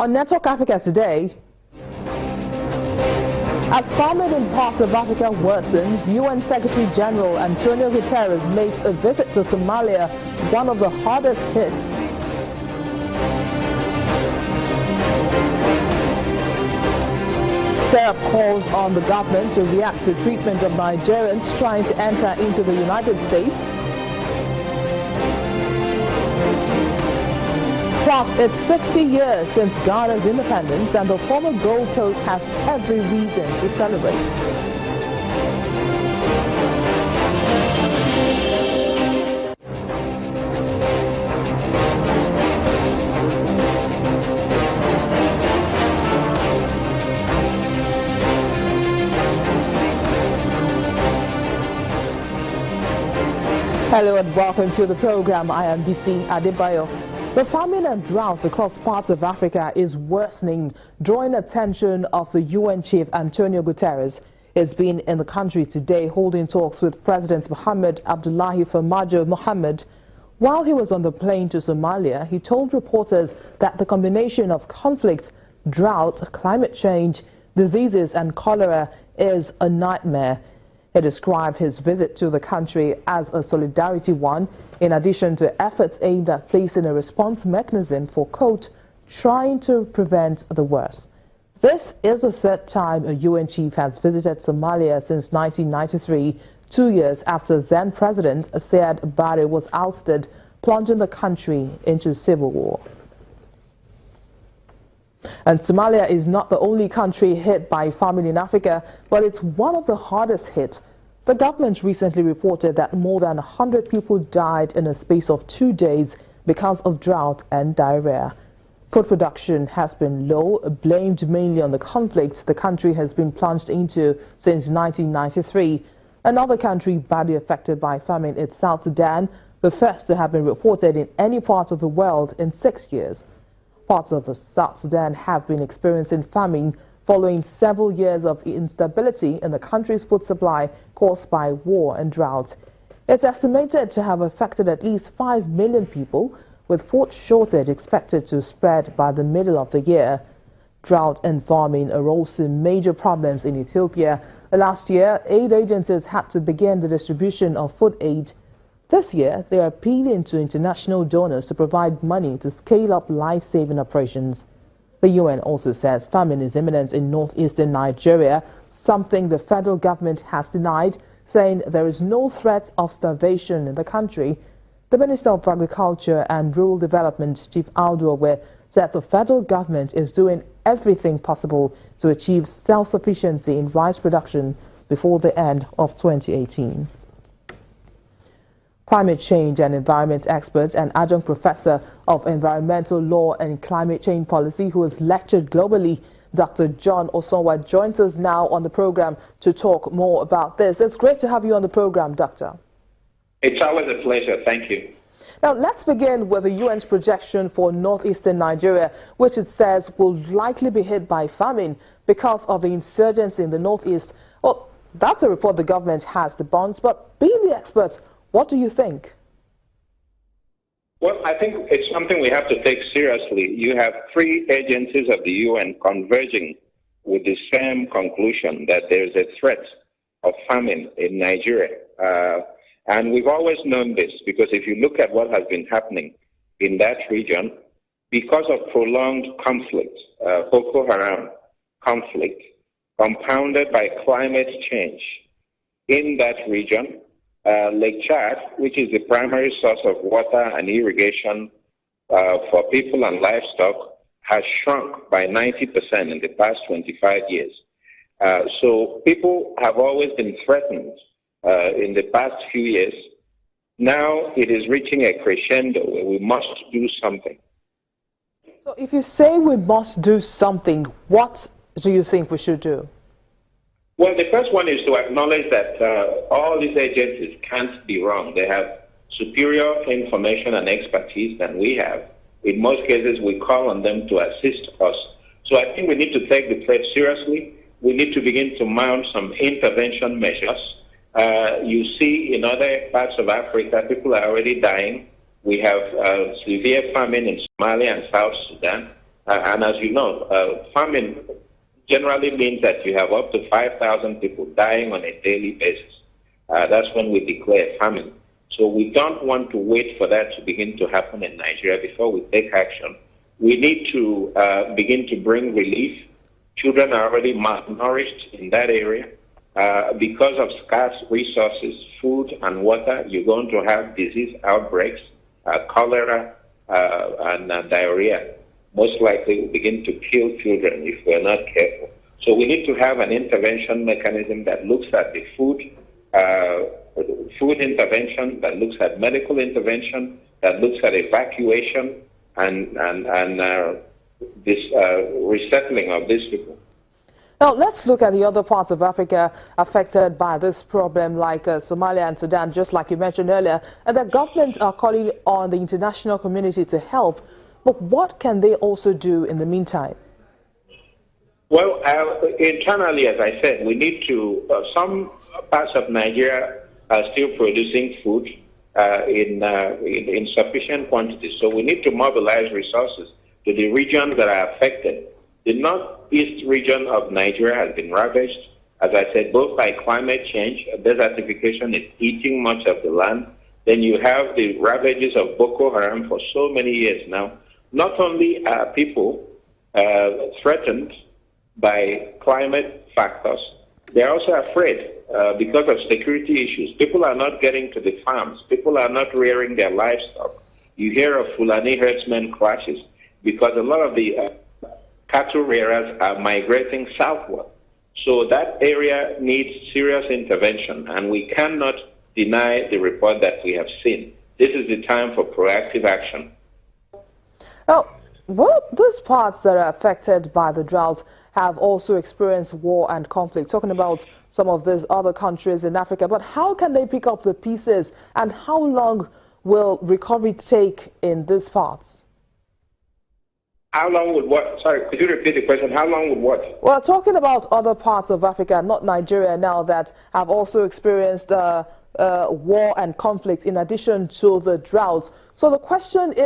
On Network Africa today, as famine in parts of Africa worsens, UN Secretary General Antonio Guterres makes a visit to Somalia, one of the hardest hit. Sarah calls on the government to react to treatment of Nigerians trying to enter into the United States. Plus, it's 60 years since Ghana's independence, and the former Gold Coast has every reason to celebrate. Hello and welcome to the program. I am BC Adebayo. The famine and drought across parts of Africa is worsening, drawing attention of the UN chief Antonio Guterres. He's been in the country today holding talks with President Mohamed Abdullahi Farmajo Mohamed. While he was on the plane to Somalia, he told reporters that the combination of conflict, drought, climate change, diseases and cholera is a nightmare. He described his visit to the country as a solidarity one, in addition to efforts aimed at placing a response mechanism for, quote, trying to prevent the worst. This is the third time a UN chief has visited Somalia since 1993, 2 years after then-President Siad Barre was ousted, plunging the country into civil war. And Somalia is not the only country hit by famine in Africa, but it's one of the hardest hit. The government recently reported that more than 100 people died in a space of 2 days because of drought and diarrhea. Food production has been low, blamed mainly on the conflict the country has been plunged into since 1993. Another country badly affected by famine is South Sudan, the first to have been reported in any part of the world in 6 years. Parts of the South Sudan have been experiencing famine following several years of instability in the country's food supply caused by war and drought. It's estimated to have affected at least 5 million people, with food shortage expected to spread by the middle of the year. Drought and famine are also major problems in Ethiopia. Last year, aid agencies had to begin the distribution of food aid. This year, they are appealing to international donors to provide money to scale up life-saving operations. The UN also says famine is imminent in northeastern Nigeria, something the federal government has denied, saying there is no threat of starvation in the country. The Minister of Agriculture and Rural Development, Chief Audu, said the federal government is doing everything possible to achieve self-sufficiency in rice production before the end of 2018. Climate change and environment expert and adjunct professor of environmental law and climate change policy who has lectured globally, Dr. John Osonwa, joins us now on the program to talk more about this. It's great to have you on the program, Doctor. It's always a pleasure. Thank you. Now, let's begin with the UN's projection for northeastern Nigeria, which it says will likely be hit by famine because of the insurgency in the northeast. Well, that's a report the government has debunked, but being the expert, what do you think? Well, I think it's something we have to take seriously. You have 3 agencies of the UN converging with the same conclusion that there is a threat of famine in Nigeria. And we've always known this because if you look at what has been happening in that region, because of prolonged conflict, Boko Haram conflict, compounded by climate change in that region, Lake Chad, which is the primary source of water and irrigation for people and livestock, has shrunk by 90% in the past 25 years. So people have always been threatened in the past few years. Now it is reaching a crescendo where we must do something. So if you say we must do something, what do you think we should do? Well, the first one is to acknowledge that all these agencies can't be wrong. They have superior information and expertise than we have. In most cases, we call on them to assist us. So I think we need to take the threat seriously. We need to begin to mount some intervention measures. You see in other parts of Africa, people are already dying. We have severe famine in Somalia and South Sudan. And as you know, famine generally means that you have up to 5,000 people dying on a daily basis. That's when we declare famine. So we don't want to wait for that to begin to happen in Nigeria before we take action. We need to begin to bring relief. Children are already malnourished in that area. Because of scarce resources, food and water, you're going to have disease outbreaks, cholera and diarrhea. Most likely will begin to kill children if we're not careful. So we need to have an intervention mechanism that looks at the food intervention, that looks at medical intervention, that looks at evacuation and this resettling of these people. Now, let's look at the other parts of Africa affected by this problem, like Somalia and Sudan, just like you mentioned earlier, and the governments are calling on the international community to help. But what can they also do in the meantime? Well, internally, as I said, we need to, some parts of Nigeria are still producing food in sufficient quantities. So we need to mobilize resources to the regions that are affected. The northeast region of Nigeria has been ravaged, as I said, both by climate change. Desertification is eating much of the land. Then you have the ravages of Boko Haram for so many years now. Not only are people threatened by climate factors, they're also afraid because of security issues. People are not getting to the farms. People are not rearing their livestock. You hear of Fulani herdsmen clashes because a lot of the cattle rearers are migrating southward. So that area needs serious intervention, and we cannot deny the report that we have seen. This is the time for proactive action. Now, well, those parts that are affected by the drought have also experienced war and conflict, talking about some of these other countries in Africa. But how can they pick up the pieces, and how long will recovery take in these parts? How long would what? Sorry, could you repeat the question? How long would what? Well, talking about other parts of Africa, not Nigeria now, that have also experienced war and conflict in addition to the drought. So the question is,